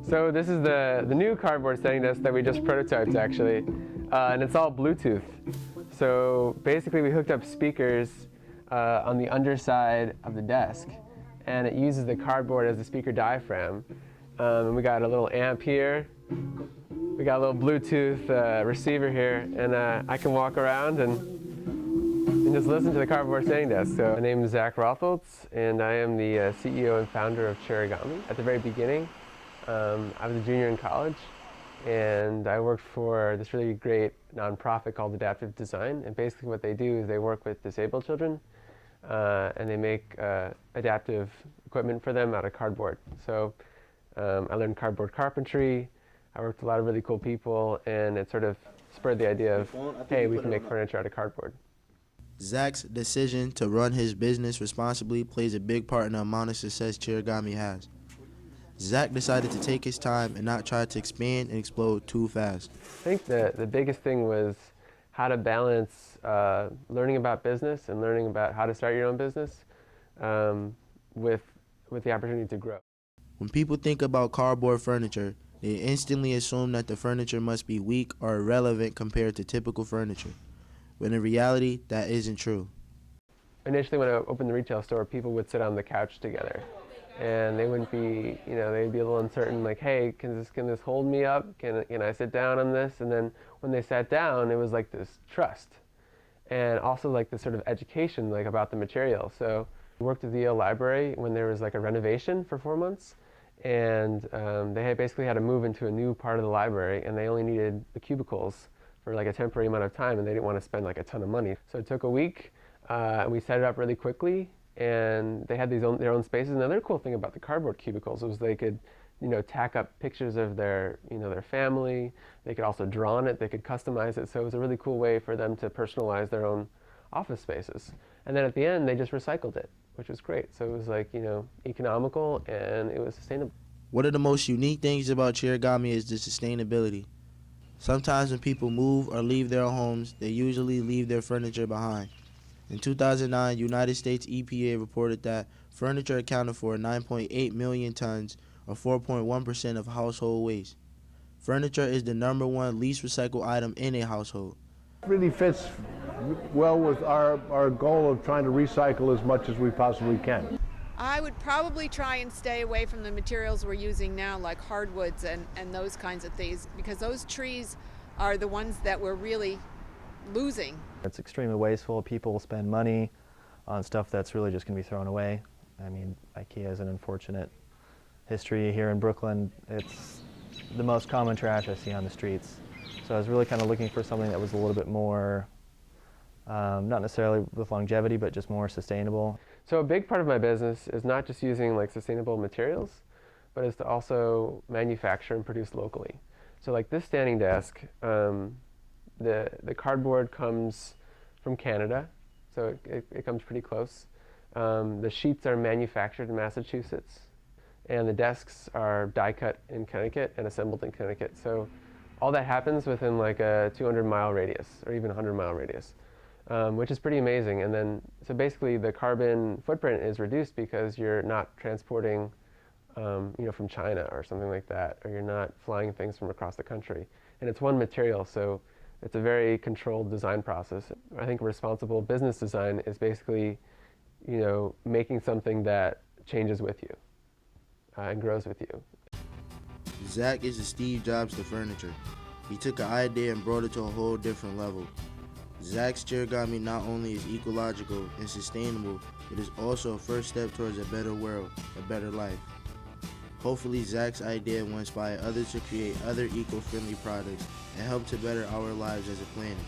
So this is the new cardboard standing desk that we just prototyped actually, and it's all Bluetooth. So basically we hooked up speakers on the underside of the desk, and it uses the cardboard as the speaker diaphragm. And we got a little amp here, we got a little Bluetooth receiver here, and I can walk around and just listen to the cardboard standing desk. So my name is Zach Rotholtz, and I am the CEO and founder of Chairigami. At the very beginning, I was a junior in college, and I worked for this really great nonprofit called Adaptive Design. And basically what they do is they work with disabled children, and they make adaptive equipment for them out of cardboard. So I learned cardboard carpentry. I worked with a lot of really cool people, and it sort of spurred the idea of, hey, we can make furniture out of cardboard. Zach's decision to run his business responsibly plays a big part in the amount of success Chairigami has. Zach decided to take his time and not try to expand and explode too fast. I think the biggest thing was how to balance learning about business and learning about how to start your own business with the opportunity to grow. When people think about cardboard furniture, they instantly assume that the furniture must be weak or irrelevant compared to typical furniture, when in reality, that isn't true. Initially when I opened the retail store, people would sit on the couch together, and they wouldn't be, they'd be a little uncertain, like, hey, can this hold me up? Can I sit down on this? And then when they sat down, it was like this trust, and also like this sort of education, like about the material. So I worked at the Yale Library when there was like a renovation for 4 months, and they had basically had to move into a new part of the library, and they only needed the cubicles for like a temporary amount of time, and they didn't want to spend like a ton of money. So it took a week, and we set it up really quickly, and they had their own spaces. And the other cool thing about the cardboard cubicles was they could, tack up pictures of their family. They could also draw on it, they could customize it. So it was a really cool way for them to personalize their own office spaces. And then at the end, they just recycled it, which was great. So it was like, economical, and it was sustainable. One of the most unique things about Chairigami is the sustainability. Sometimes when people move or leave their homes, they usually leave their furniture behind. In 2009, United States EPA reported that furniture accounted for 9.8 million tons, or 4.1% of household waste. Furniture is the #1 least recycled item in a household. It really fits well with our goal of trying to recycle as much as we possibly can. I would probably try and stay away from the materials we're using now, like hardwoods and those kinds of things, because those trees are the ones that we're really losing. It's extremely wasteful. People spend money on stuff that's really just going to be thrown away. I mean, IKEA has an unfortunate history here in Brooklyn. It's the most common trash I see on the streets. So I was really kind of looking for something that was a little bit more, not necessarily with longevity, but just more sustainable. So a big part of my business is not just using like sustainable materials, but is to also manufacture and produce locally. So like this standing desk, the cardboard comes from Canada, so it comes pretty close. The sheets are manufactured in Massachusetts, and the desks are die cut in Connecticut and assembled in Connecticut. So all that happens within like a 200-mile radius, or even 100-mile radius. Which is pretty amazing. And then, so basically the carbon footprint is reduced because you're not transporting, from China or something like that, or you're not flying things from across the country. And it's one material, so it's a very controlled design process. I think responsible business design is basically, making something that changes with you and grows with you. Zach is the Steve Jobs to furniture. He took an idea and brought it to a whole different level. Zach's Chairigami not only is ecological and sustainable, but is also a first step towards a better world, a better life. Hopefully Zach's idea will inspire others to create other eco-friendly products and help to better our lives as a planet.